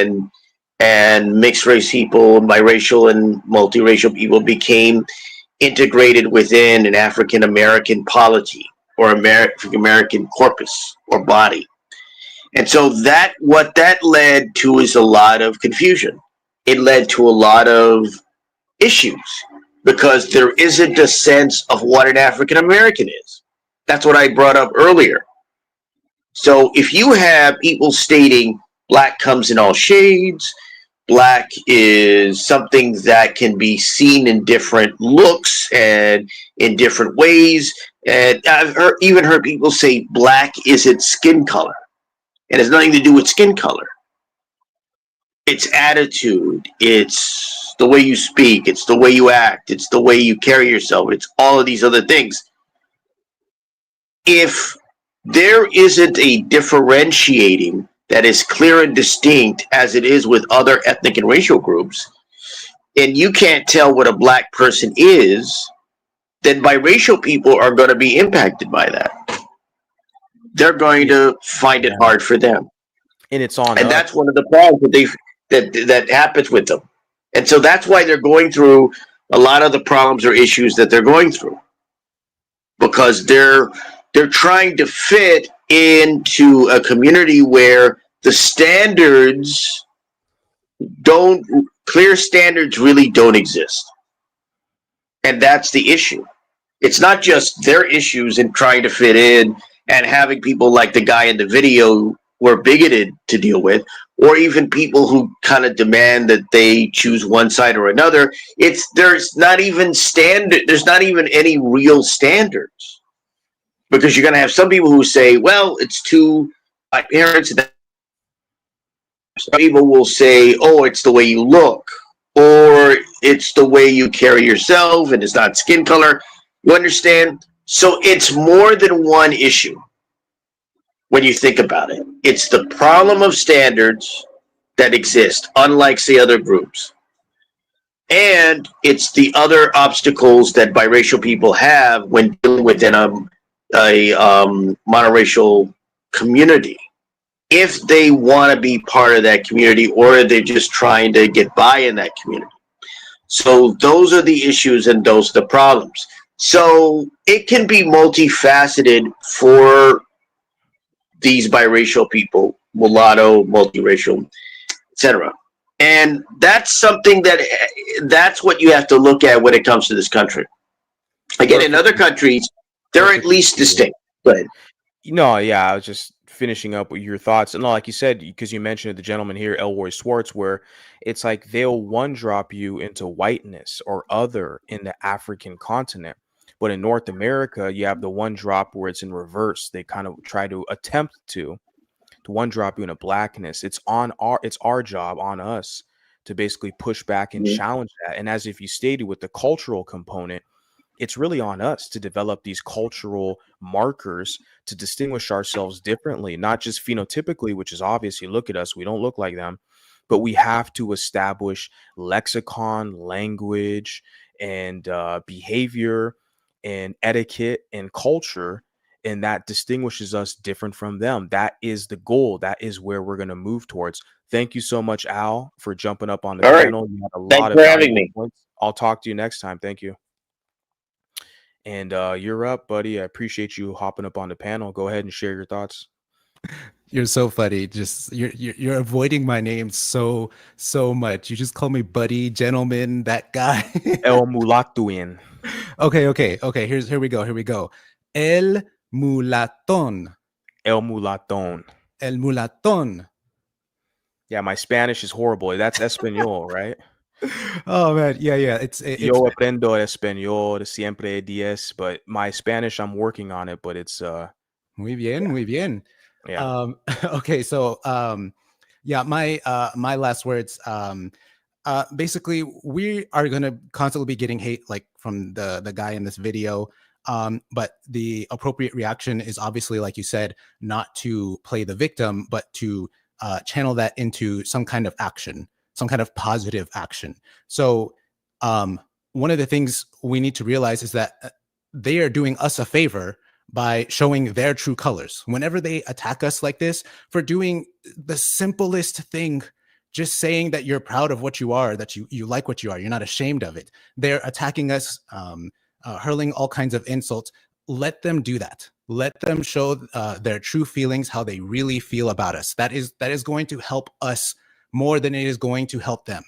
and mixed race people and biracial and multiracial people became integrated within an African American polity or African American corpus or body. And so what that led to is a lot of confusion. It led to a lot of issues because there isn't a sense of what an African American is. That's what I brought up earlier. So if you have people stating black comes in all shades, black is something that can be seen in different looks and in different ways. And even heard people say black isn't skin color. It has nothing to do with skin color. It's attitude. It's the way you speak. It's the way you act. It's the way you carry yourself. It's all of these other things. If there isn't a differentiating that is clear and distinct as it is with other ethnic and racial groups, and you can't tell what a black person is, then biracial people are going to be impacted by that. They're going to find it hard for them, And it's on and us. that's one of the problems that happens with them. And so that's why they're going through a lot of the problems or issues that they're going through, because they're trying to fit into a community where the standards don't clear standards really don't exist. And that's the issue. It's not just their issues in trying to fit in and having people like the guy in the video were bigoted to deal with, or even people who kind of demand that they choose one side or another. There's not even any real standards, because you're going to have some people who say, well, it's two black parents. Some people will say, oh, it's the way you look, or it's the way you carry yourself, and it's not skin color. You understand? So it's more than one issue when you think about it. It's the problem of standards that exist, unlike, say, other groups. And it's the other obstacles that biracial people have when dealing within a monoracial community, if they want to be part of that community, or they're just trying to get by in that community. So those are the issues and those are the problems. So it can be multifaceted for these biracial people, mulatto, multiracial, etc. And that's something that's what you have to look at when it comes to this country. Again, in other countries, they're at least distinct. Go ahead. No, yeah, I was just finishing up with your thoughts. And like you said, because you mentioned the gentleman here, Elroy Swartz, where it's like they'll one drop you into whiteness or other in the African continent. But in North America, you have the one drop where it's in reverse. They kind of try to attempt to one drop you into blackness. It's our job on us to basically push back and challenge that. And as if you stated with the cultural component, it's really on us to develop these cultural markers to distinguish ourselves differently, not just phenotypically, which is obvious. You look at us, we don't look like them, but we have to establish lexicon, language, and behavior and etiquette and culture. And that distinguishes us different from them. That is the goal. That is where we're going to move towards. Thank you so much, Al, for jumping up on the All right. panel. You had a Thanks lot of for having valuable me. points. I'll talk to you next time. Thank you. And you're up, buddy. I appreciate you hopping up on the panel. Go ahead and share your thoughts. You're so funny. Just you're avoiding my name so much. You just call me buddy, gentleman, that guy. El Mulatuin. Okay. Here we go. El mulaton. El Mulaton. El mulaton. Yeah, my Spanish is horrible. That's Espanol, right? Oh man, yeah. It's Yo aprendo español siempre 10, but my Spanish, I'm working on it, but it's muy bien. Yeah. Okay, so yeah, my last words. Basically, we are gonna constantly be getting hate, like from the guy in this video. But the appropriate reaction is obviously, like you said, not to play the victim, but to channel that into some kind of action, some kind of positive action. So, one of the things we need to realize is that they are doing us a favor by showing their true colors. Whenever they attack us like this for doing the simplest thing, just saying that you're proud of what you are, that you like what you are, you're not ashamed of it. They're attacking us, hurling all kinds of insults. Let them do that. Let them show their true feelings, how they really feel about us. That is going to help us more than it is going to help them.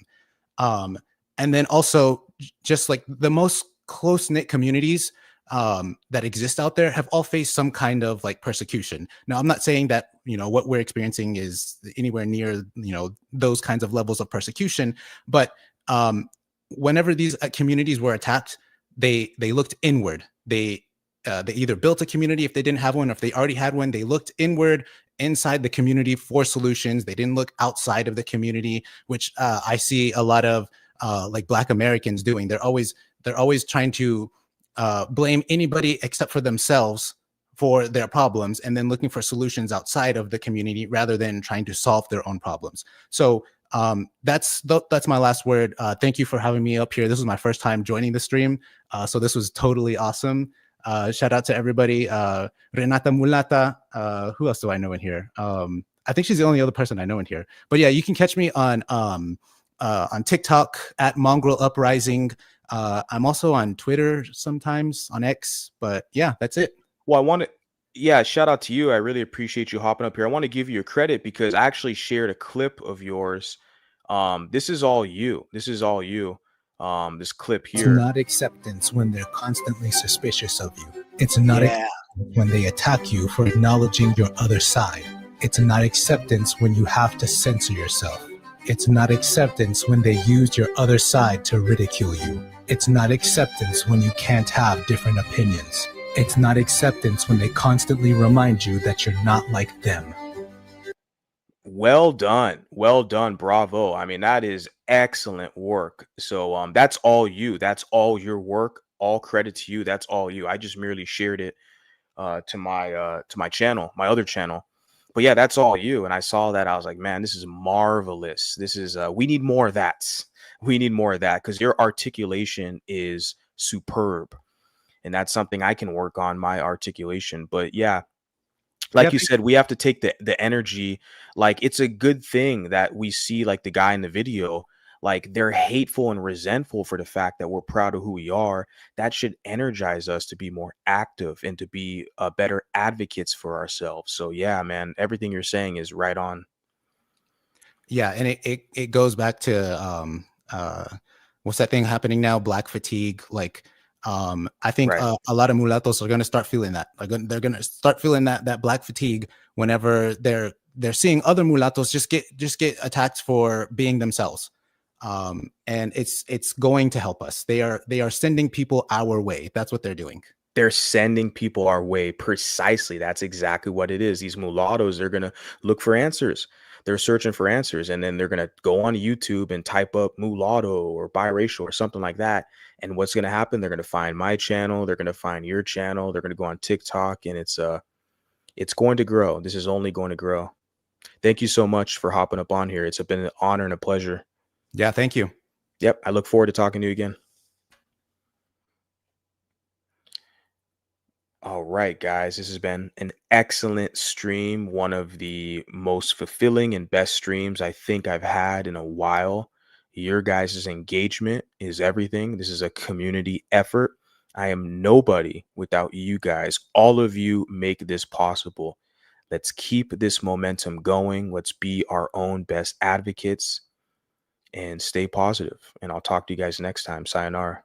Um, and then also, just like the most close knit communities that exist out there have all faced some kind of like persecution. Now, I'm not saying that what we're experiencing is anywhere near those kinds of levels of persecution, but whenever these communities were attacked, they looked inward. They either built a community if they didn't have one, or if they already had one, they looked inward inside the community for solutions. They didn't look outside of the community, which I see a lot of like Black Americans doing. They're always trying to blame anybody except for themselves for their problems, and then looking for solutions outside of the community rather than trying to solve their own problems. So that's my last word. Thank you for having me up here. This was my first time joining the stream, so this was totally awesome. Shout out to everybody. Renata Mulata. Who else do I know in here? I think she's the only other person I know in here. But yeah, you can catch me on TikTok at Mongrel Uprising. I'm also on Twitter sometimes, on X. But yeah, that's it. Well, I want to, yeah, shout out to you. I really appreciate you hopping up here. I want to give you your credit because I actually shared a clip of yours. This is all you. This is all you. This clip It's here. not acceptance when they're constantly suspicious of you. It's not Yeah. acceptance when they attack you for acknowledging your other side. It's not acceptance when you have to censor yourself. It's not acceptance when they use your other side to ridicule you. It's not acceptance when you can't have different opinions. It's not acceptance when they constantly remind you that you're not like them. Well done. Well done. Bravo. I mean, that is excellent work. So that's all you. That's all your work. All credit to you. That's all you. I just merely shared it to my channel, my other channel. But yeah, that's all you. And I saw that. I was like, man, this is marvelous. This is we need more of that. We need more of that because your articulation is superb. And that's something I can work on, my articulation. But yeah, like you said, we have to take the energy. Like it's a good thing that we see like the guy in the video, like they're hateful and resentful for the fact that we're proud of who we are. That should energize us to be more active and to be better advocates for ourselves. So yeah, man, everything you're saying is right on. Yeah, and it goes back to what's that thing happening now? Black fatigue. Like I think Right. a lot of mulattoes are going to start feeling that. Like they're going to start feeling that black fatigue whenever they're seeing other mulattoes just get attacked for being themselves. And it's going to help us. They are sending people our way. That's what they're doing. They're sending people our way. Precisely. That's exactly what it is. These mulattoes, they're going to look for answers. They're searching for answers. And then they're going to go on YouTube and type up mulatto or biracial or something like that. And what's going to happen? They're going to find my channel. They're going to find your channel. They're going to go on TikTok, and it's going to grow. This is only going to grow. Thank you so much for hopping up on here. It's been an honor and a pleasure. Yeah, thank you. Yep. I look forward to talking to you again. All right, guys, this has been an excellent stream. One of the most fulfilling and best streams I think I've had in a while. Your guys' engagement is everything. This is a community effort. I am nobody without you guys. All of you make this possible. Let's keep this momentum going. Let's be our own best advocates and stay positive. And I'll talk to you guys next time. Sayonara.